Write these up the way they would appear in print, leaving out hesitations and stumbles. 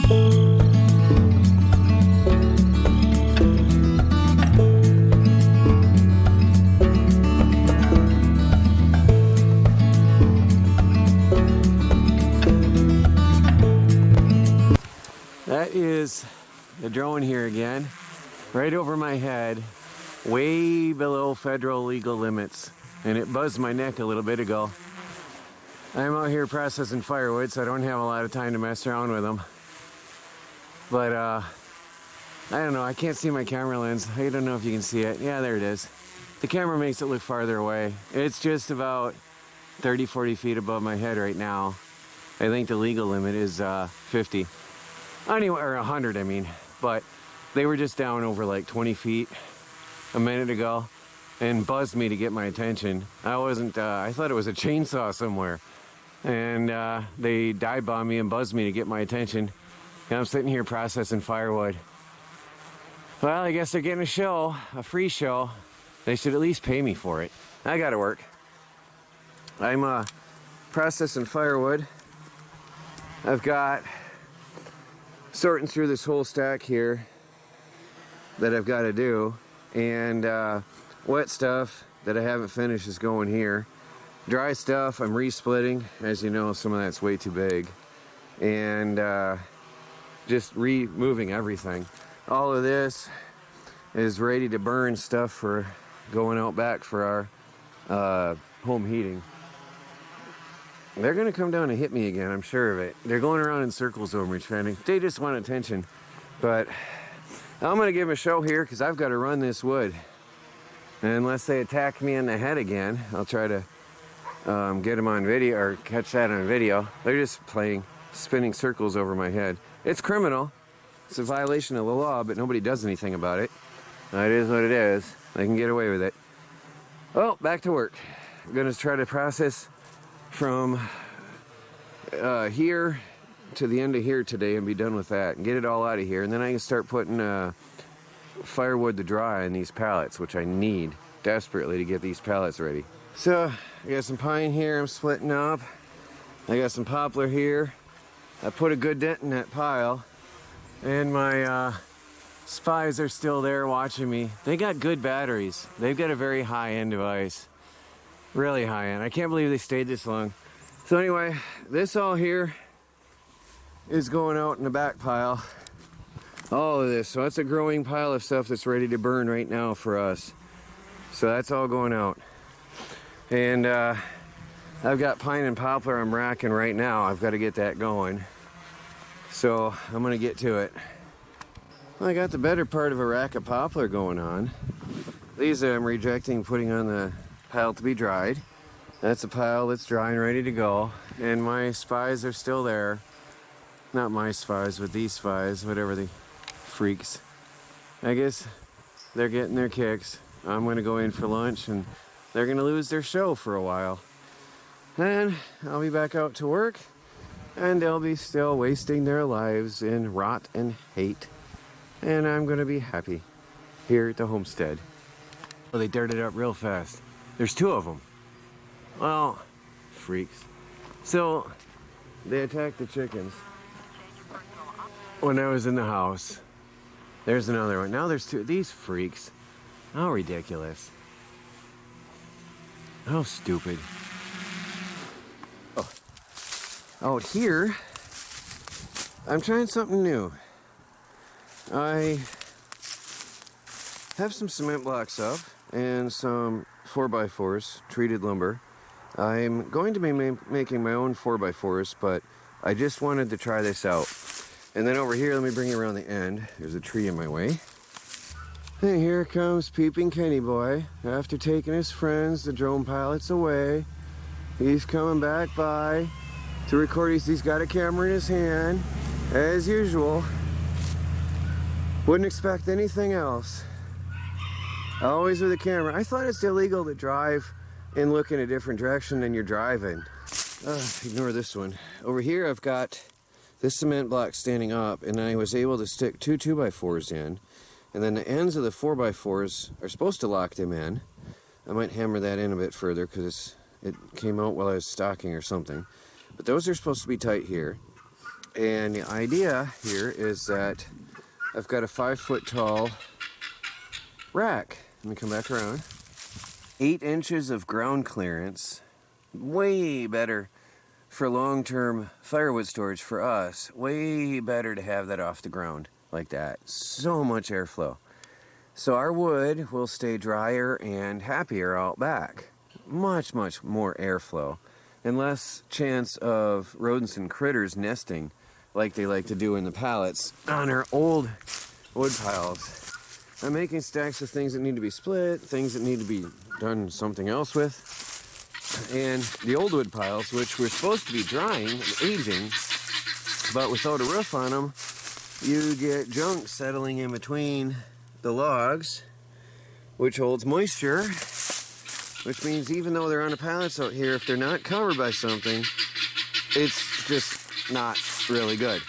That is the drone here again, right over my head, way below federal legal limits, and it buzzed my neck a little bit ago. I'm out here processing firewood, so I don't have a lot of time to mess around with them. But I don't know, I can't see my camera lens. I don't know if you can see it. Yeah, there it is. The camera makes it look farther away. It's just about 30-40 feet above my head right now. I think the legal limit is 50. Anyway, or 100, I mean. But they were just down over like 20 feet a minute ago and buzzed me to get my attention. I thought it was a chainsaw somewhere. And they dive bombed me and buzzed me to get my attention. And I'm sitting here processing firewood. Well, I guess they're getting a show, a free show. They should at least pay me for it. I gotta work. I'm processing firewood. I've got sorting through this whole stack here that I've got to do, and wet stuff that I haven't finished is going here. Dry stuff I'm re-splitting. As you know, some of that's way too big, and just removing everything. All of this is ready to burn stuff for going out back for our home heating. They're gonna come down and hit me again, I'm sure of it. They're going around in circles over me trying to, they just want attention. But I'm gonna give them a show here because I've got to run this wood. And unless they attack me in the head again, I'll try to get them on video or catch that on video. They're just spinning circles over my head. It's criminal. It's a violation of the law, but nobody does anything about it. It is what it is. They can get away with it. Well, back to work. I'm gonna try to process from here to the end of here today and be done with that and get it all out of here, and then I can start putting firewood to dry in these pallets, which I need desperately to get these pallets ready. So I got some pine here I'm splitting up. I got some poplar here. I put a good dent in that pile, and my spies are still there watching me. They got good batteries. They've got a very high-end device. Really high end. I can't believe they stayed this long. So anyway, this all here is going out in the back pile. All of this. So that's a growing pile of stuff that's ready to burn right now for us. So that's all going out. And I've got pine and poplar I'm racking right now. I've got to get that going. So I'm going to get to it. Well, I got the better part of a rack of poplar going on. These I'm rejecting, putting on the pile to be dried. That's a pile that's dry and ready to go, and my spies are still there. Not my spies, but these spies, whatever the freaks. I guess they're getting their kicks. I'm gonna go in for lunch, and they're gonna lose their show for a while. Then I'll be back out to work, and they'll be still wasting their lives in rot and hate, and I'm gonna be happy here at the homestead. Oh, they dirted up real fast. There's two of them. Well, freaks. So, they attacked the chickens when I was in the house. There's another one. Now there's two. These freaks. How ridiculous. How stupid. Oh. Out here, I'm trying something new. I have some cement blocks up and some 4x4s, treated lumber. I'm going to be making my own 4x4s, but I just wanted to try this out. And then over here, let me bring you around the end. There's a tree in my way. And here comes Peeping Kenny Boy. After taking his friends, the drone pilots, away, he's coming back by to record. He's got a camera in his hand, as usual. Wouldn't expect anything else. Always with a camera. I thought it's illegal to drive and look in a different direction than you're driving. Ignore this one. Over here I've got this cement block standing up, and I was able to stick two 2x4s in, and then the ends of the 4x4s are supposed to lock them in. I might hammer that in a bit further because it came out while I was stocking or something. But those are supposed to be tight here. And the idea here is that I've got a 5-foot tall rack. Let me come back around. 8 inches of ground clearance. Way better for long-term firewood storage for us. Way better to have that off the ground like that. So much airflow. So our wood will stay drier and happier out back. Much, much more airflow. And less chance of rodents and critters nesting like they like to do in the pallets on our old wood piles. I'm making stacks of things that need to be split, things that need to be done something else with. And the old wood piles, which were supposed to be drying and aging, but without a roof on them, you get junk settling in between the logs, which holds moisture, which means even though they're on the pallets out here, if they're not covered by something, it's just not really good.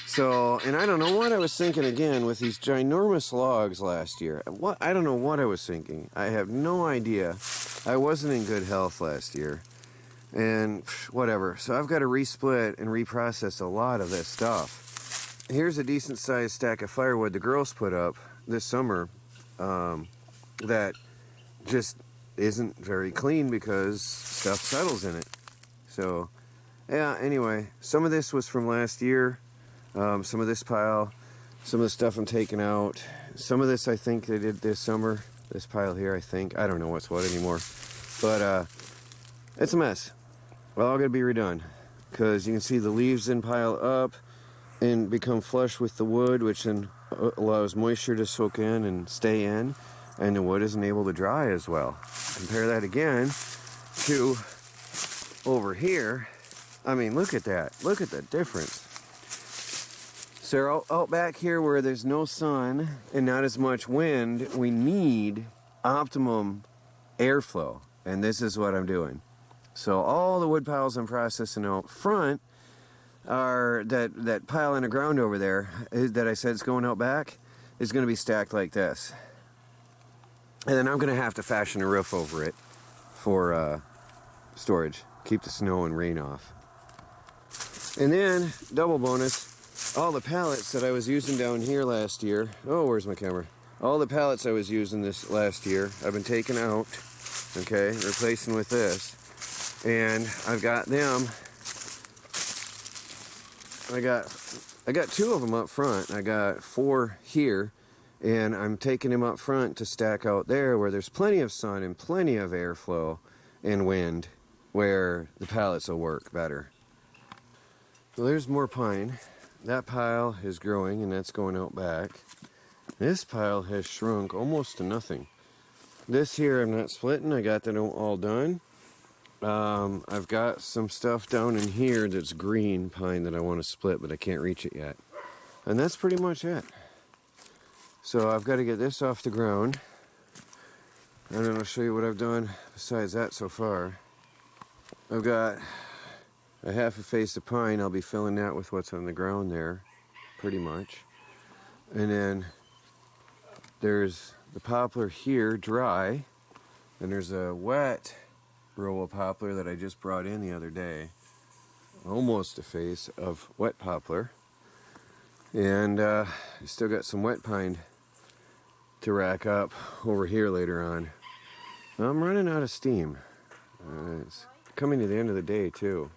So, and I don't know what I was thinking again with these ginormous logs last year. I don't know what I was thinking. I have no idea. I wasn't in good health last year. And whatever. So I've got to resplit and reprocess a lot of this stuff. Here's a decent sized stack of firewood the girls put up this summer that just isn't very clean because stuff settles in it. So, yeah, anyway, some of this was from last year. Some of this pile, some of the stuff I'm taking out. Some of this I think they did this summer. This pile here, I think. I don't know what's what anymore. But it's a mess. Well, all got to be redone. Because you can see the leaves then pile up and become flush with the wood, which then allows moisture to soak in and stay in. And the wood isn't able to dry as well. Compare that again to over here. I mean, look at that. Look at the difference. So out back here where there's no sun and not as much wind, we need optimum airflow. And this is what I'm doing. So all the wood piles I'm processing out front are that pile in the ground over there that I said is going out back is going to be stacked like this. And then I'm going to have to fashion a roof over it for storage. Keep the snow and rain off. And then, double bonus, all the pallets that I was using down here last year. Oh, where's my camera? All the pallets I was using this last year, I've been taking out, okay, replacing with this. And I've got them, I got 2 of them up front. I got 4 here, and I'm taking them up front to stack out there where there's plenty of sun and plenty of airflow and wind, where the pallets will work better. So there's more pine. That pile is growing and that's going out back. This pile has shrunk almost to nothing. This here I'm not splitting. I got that all done. I've got some stuff down in here that's green pine that I want to split, but I can't reach it yet. And that's pretty much it. So I've got to get this off the ground. And then I'll show you what I've done besides that so far. I've got a half a face of pine. I'll be filling that with what's on the ground there, pretty much. And then there's the poplar here, dry. And there's a wet row of poplar that I just brought in the other day. Almost a face of wet poplar. And I still got some wet pine to rack up over here later on. I'm running out of steam. It's coming to the end of the day too.